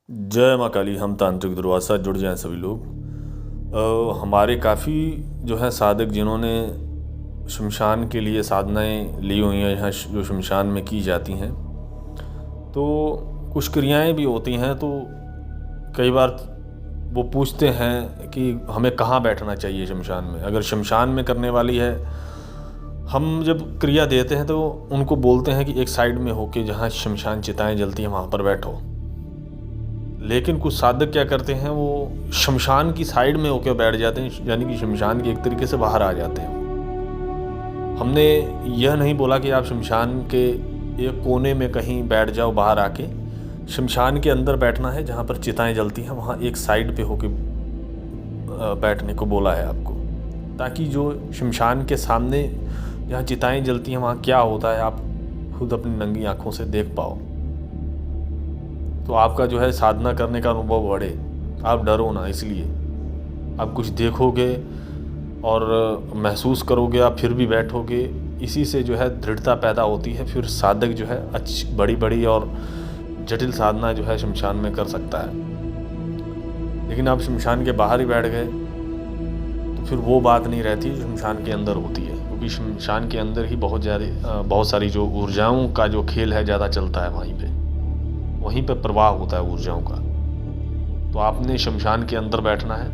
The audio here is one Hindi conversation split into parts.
जय माँ काली। हम तांत्रिक दुर्वासा जुड़ जाएं सभी लोग। हमारे काफ़ी जो है साधक जिन्होंने शमशान के लिए साधनाएं ली हुई हैं, यहाँ जो शमशान में की जाती हैं, तो कुछ क्रियाएं भी होती हैं। तो कई बार वो पूछते हैं कि हमें कहाँ बैठना चाहिए शमशान में। अगर शमशान में करने वाली है, हम जब क्रिया देते हैं तो उनको बोलते हैं कि एक साइड में होके जहाँ शमशान चिताएं जलती हैं वहाँ पर बैठो। लेकिन कुछ साधक क्या करते हैं, वो शमशान की साइड में होकर बैठ जाते हैं, यानी कि शमशान की एक तरीके से बाहर आ जाते हैं। हमने यह नहीं बोला कि आप शमशान के एक कोने में कहीं बैठ जाओ, बाहर आके शमशान के अंदर बैठना है जहाँ पर चिताएं जलती हैं, वहाँ एक साइड पे होके बैठने को बोला है आपको, ताकि जो शमशान के सामने जहाँ चिताएं जलती हैं वहाँ क्या होता है आप खुद अपनी नंगी आँखों से देख पाओ। तो आपका जो है साधना करने का अनुभव बढ़े, आप डरो ना। इसलिए आप कुछ देखोगे और महसूस करोगे, आप फिर भी बैठोगे। इसी से जो है दृढ़ता पैदा होती है, फिर साधक जो है अच्छी बड़ी बड़ी और जटिल साधना जो है शमशान में कर सकता है। लेकिन आप शमशान के बाहर ही बैठ गए तो फिर वो बात नहीं रहती जो शमशान के अंदर होती है, क्योंकि शमशान के अंदर ही बहुत सारी जो ऊर्जाओं का जो खेल है ज़्यादा चलता है। वहीं पे प्रवाह होता है ऊर्जाओं का। तो आपने शमशान के अंदर बैठना है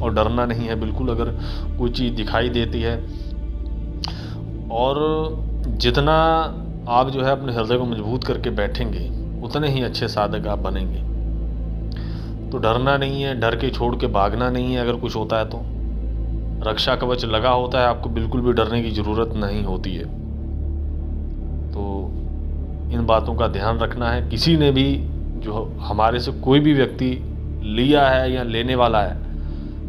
और डरना नहीं है बिल्कुल। अगर कोई चीज़ दिखाई देती है, और जितना आप जो है अपने हृदय को मजबूत करके बैठेंगे उतने ही अच्छे साधक आप बनेंगे। तो डरना नहीं है, डर के छोड़ के भागना नहीं है। अगर कुछ होता है तो रक्षा कवच लगा होता है, आपको बिल्कुल भी डरने की ज़रूरत नहीं होती है। तो इन बातों का ध्यान रखना है। किसी ने भी जो हमारे से कोई भी व्यक्ति लिया है या लेने वाला है,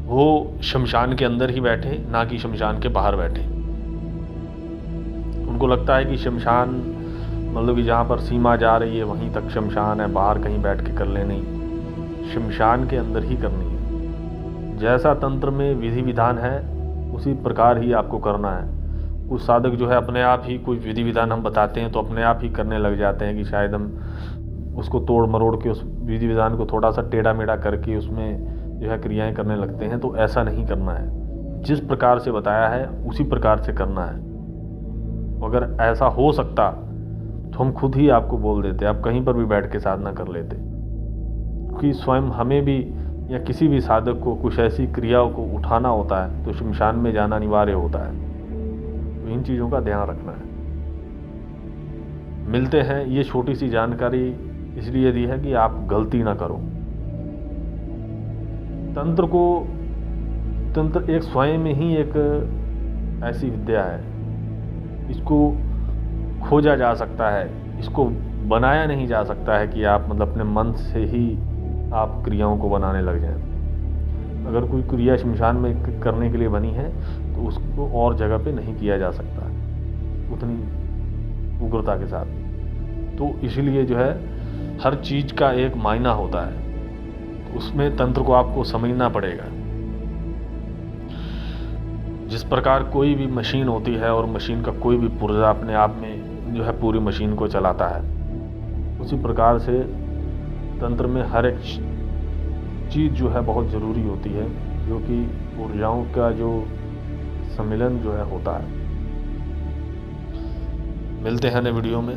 वो शमशान के अंदर ही बैठे, ना कि शमशान के बाहर बैठे। उनको लगता है कि शमशान मतलब कि जहाँ पर सीमा जा रही है वहीं तक शमशान है, बाहर कहीं बैठ के कर ले। नहीं, शमशान के अंदर ही करनी है। जैसा तंत्र में विधि विधान है उसी प्रकार ही आपको करना है। कुछ साधक जो है अपने आप ही कोई विधि विधान हम बताते हैं तो अपने आप ही करने लग जाते हैं कि शायद हम उसको तोड़ मरोड़ के उस विधि विधान को थोड़ा सा टेढ़ा मेढ़ा करके उसमें जो है क्रियाएं करने लगते हैं। तो ऐसा नहीं करना है। जिस प्रकार से बताया है उसी प्रकार से करना है। अगर ऐसा हो सकता तो हम खुद ही आपको बोल देते, आप कहीं पर भी बैठ के साधना कर लेते। क्योंकि स्वयं हमें भी या किसी भी साधक को कुछ ऐसी क्रियाओं को उठाना होता है तो शमशान में जाना अनिवार्य होता है। तो इन चीज़ों का ध्यान रखना है। मिलते हैं। ये छोटी सी जानकारी इसलिए दी है कि आप गलती ना करो। तंत्र एक स्वयं में ही एक ऐसी विद्या है, इसको खोजा जा सकता है, इसको बनाया नहीं जा सकता है कि आप मतलब अपने मन से ही आप क्रियाओं को बनाने लग जाएं। अगर कोई क्रिया शमशान में करने के लिए बनी है तो उसको और जगह पे नहीं किया जा सकता उतनी उग्रता के साथ। तो इसलिए जो है हर चीज़ का एक मायना होता है, तो उसमें तंत्र को आपको समझना पड़ेगा। जिस प्रकार कोई भी मशीन होती है और मशीन का कोई भी पुर्जा अपने आप में जो है पूरी मशीन को चलाता है, उसी प्रकार से तंत्र में हर एक चीज़ जो है बहुत ज़रूरी होती है, जो कि ऊर्जाओं का जो सम्मिलन जो है होता है। मिलते हैं नए वीडियो में,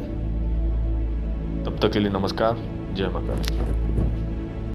तब तक के लिए नमस्कार। जय माता।